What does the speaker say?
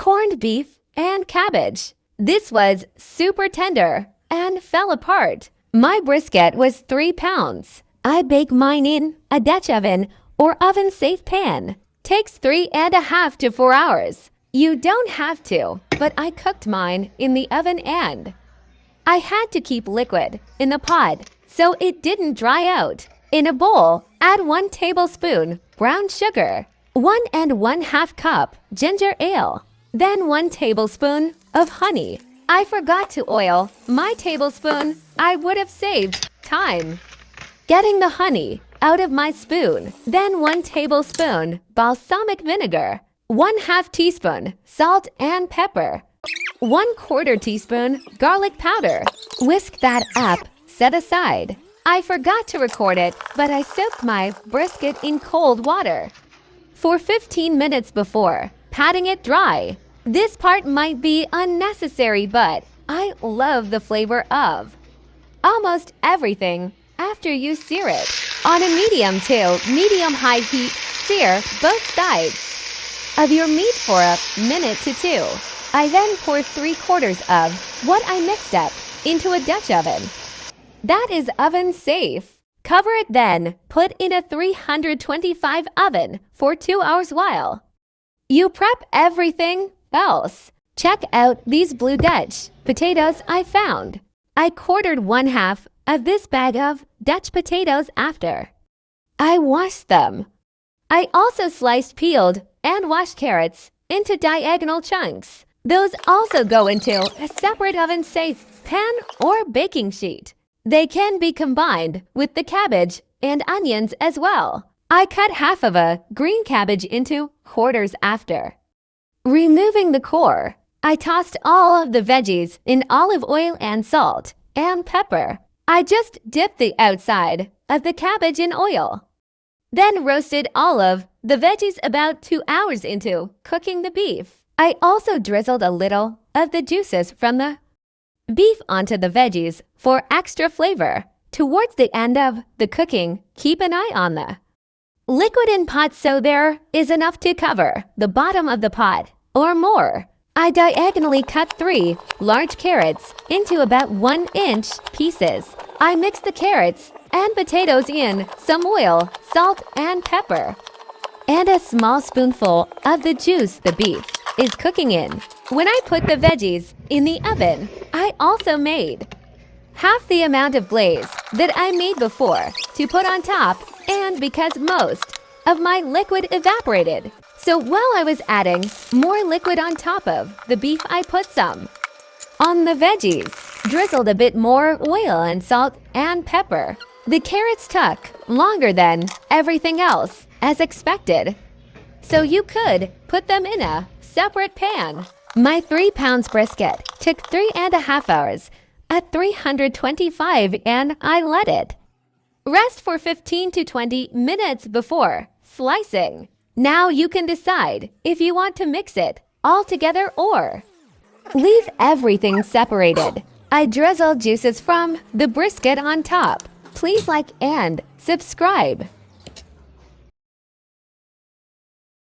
corned beef and cabbage. This was super tender and fell apart. My brisket was 3 pounds. I bake mine in a Dutch oven or oven-safe pan. Takes 3.5 to 4 hours. You don't have to, but I cooked mine in the oven and I had to keep liquid in the pot so it didn't dry out. In a bowl, add 1 tablespoon brown sugar, 1.5 cup ginger ale, then 1 tablespoon of honey. I forgot to oil my tablespoon. I would have saved time getting the honey out of my spoon. Then 1 tablespoon balsamic vinegar, 1/2 teaspoon salt and pepper, 1/4 teaspoon garlic powder. Whisk that up, set aside. I forgot to record it, but I soaked my brisket in cold water for 15 minutes before patting it dry. This part might be unnecessary, but I love the flavor of almost everything after you sear it. On a medium to medium-high heat, sear both sides of your meat for a minute to 2. I then pour 3/4 of what I mixed up into a Dutch oven. That is oven safe. Cover it, then put in a 325 oven for 2 hours while you prep everything else. Check out these blue Dutch potatoes I found. I quartered 1/2 of this bag of Dutch potatoes after I washed them. I also sliced peeled and washed carrots into diagonal chunks. Those also go into a separate oven-safe pan or baking sheet. They can be combined with the cabbage and onions as well. I cut half of a green cabbage into quarters after removing the core. I tossed all of the veggies in olive oil and salt and pepper. I just dipped the outside of the cabbage in oil. Then roasted all of the veggies about 2 hours into cooking the beef. I also drizzled a little of the juices from the beef onto the veggies for extra flavor. Towards the end of the cooking, keep an eye on the liquid in pot so there is enough to cover the bottom of the pot or more. I diagonally cut 3 large carrots into about 1-inch pieces. I mix the carrots and potatoes in some oil, salt, and pepper, and a small spoonful of the juice the beef is cooking in. When I put the veggies in the oven, I also made half the amount of glaze that I made before to put on top, and because most of my liquid evaporated. So while I was adding more liquid on top of the beef, I put some on the veggies, drizzled a bit more oil and salt and pepper. The carrots took longer than everything else, as expected, so you could put them in a separate pan. My 3 pounds brisket took 3.5 hours at 325, and I let it rest for 15 to 20 minutes before slicing. Now you can decide if you want to mix it all together or leave everything separated. I drizzle juices from the brisket on top. Please like and subscribe.